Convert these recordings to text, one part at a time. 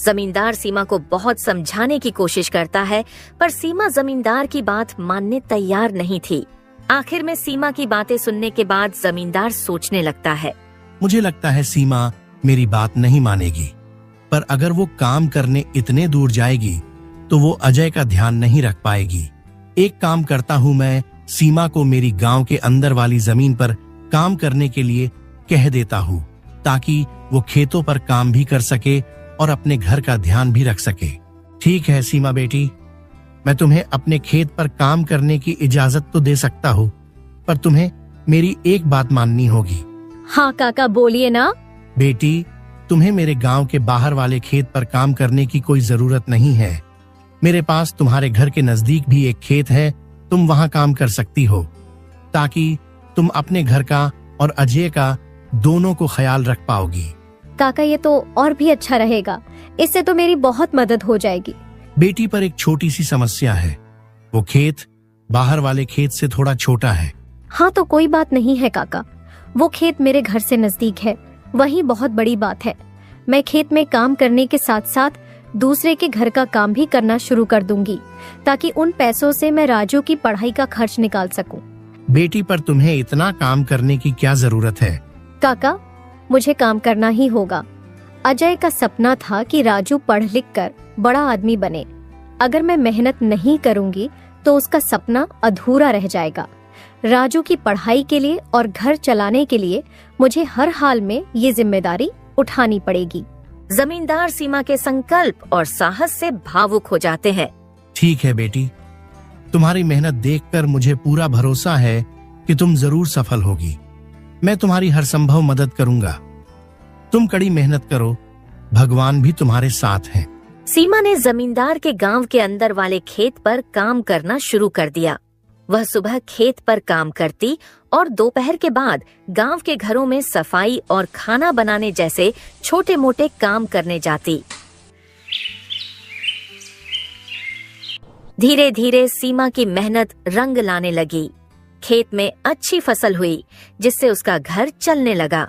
जमींदार सीमा को बहुत समझाने की कोशिश करता है, पर सीमा जमींदार की बात मानने तैयार नहीं थी। आखिर में सीमा की बातें सुनने के बाद जमींदार सोचने लगता है। मुझे लगता है सीमा मेरी बात नहीं मानेगी, पर अगर वो काम करने इतने दूर जाएगी तो वो अजय का ध्यान नहीं रख पाएगी। एक काम करता हूँ, मैं सीमा को मेरी गांव के अंदर वाली जमीन पर काम करने के लिए कह देता हूँ, ताकि वो खेतों पर काम भी कर सके और अपने घर का ध्यान भी रख सके। ठीक है सीमा बेटी, मैं तुम्हें अपने खेत पर काम करने की इजाजत तो दे सकता हूँ, पर तुम्हें मेरी एक बात माननी होगी। हाँ काका, बोलिए ना। बेटी, तुम्हें मेरे गांव के बाहर वाले खेत पर काम करने की कोई जरूरत नहीं है। मेरे पास तुम्हारे घर के नजदीक भी एक खेत है, तुम वहां काम कर सकती हो, ताकि तुम अपने घर का और अजय का दोनों को ख्याल रख पाओगी। काका, ये तो और भी अच्छा रहेगा, इससे तो मेरी बहुत मदद हो जाएगी। बेटी, पर एक छोटी सी समस्या है, वो खेत बाहर वाले खेत से थोड़ा छोटा है। हाँ तो कोई बात नहीं है काका, वो खेत मेरे घर से नजदीक है, वही बहुत बड़ी बात है। मैं खेत में काम करने के साथ साथ दूसरे के घर का काम भी करना शुरू कर दूंगी, ताकि उन पैसों से मैं राजू की पढ़ाई का खर्च निकाल सकूं। बेटी, पर तुम्हें इतना काम करने की क्या जरूरत है? काका, मुझे काम करना ही होगा। अजय का सपना था कि राजू पढ़ लिख कर बड़ा आदमी बने। अगर मैं मेहनत नहीं करूंगी तो उसका सपना अधूरा रह जाएगा। राजू की पढ़ाई के लिए और घर चलाने के लिए मुझे हर हाल में ये जिम्मेदारी उठानी पड़ेगी। जमींदार सीमा के संकल्प और साहस से भावुक हो जाते हैं। ठीक है बेटी, तुम्हारी मेहनत देखकर मुझे पूरा भरोसा है कि तुम जरूर सफल होगी। मैं तुम्हारी हर संभव मदद करूंगा। तुम कड़ी मेहनत करो, भगवान भी तुम्हारे साथ हैं। सीमा ने जमींदार के गांव के अंदर वाले खेत पर काम करना शुरू कर दिया। वह सुबह खेत पर काम करती और दोपहर के बाद गांव के घरों में सफाई और खाना बनाने जैसे छोटे मोटे काम करने जाती। धीरे धीरे सीमा की मेहनत रंग लाने लगी। खेत में अच्छी फसल हुई, जिससे उसका घर चलने लगा,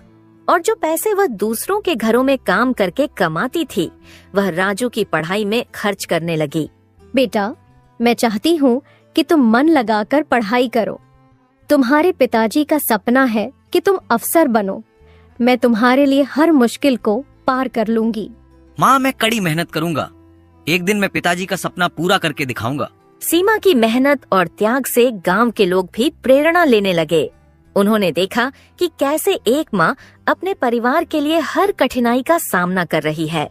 और जो पैसे वह दूसरों के घरों में काम करके कमाती थी, वह राजू की पढ़ाई में खर्च करने लगी। बेटा, मैं चाहती हूँ कि तुम मन लगाकर पढ़ाई करो। तुम्हारे पिताजी का सपना है कि तुम अफसर बनो। मैं तुम्हारे लिए हर मुश्किल को पार कर लूंगी। माँ, मैं कड़ी मेहनत करूंगा। एक दिन मैं पिताजी का सपना पूरा करके दिखाऊंगा। सीमा की मेहनत और त्याग से गांव के लोग भी प्रेरणा लेने लगे। उन्होंने देखा कि कैसे एक माँ अपने परिवार के लिए हर कठिनाई का सामना कर रही है।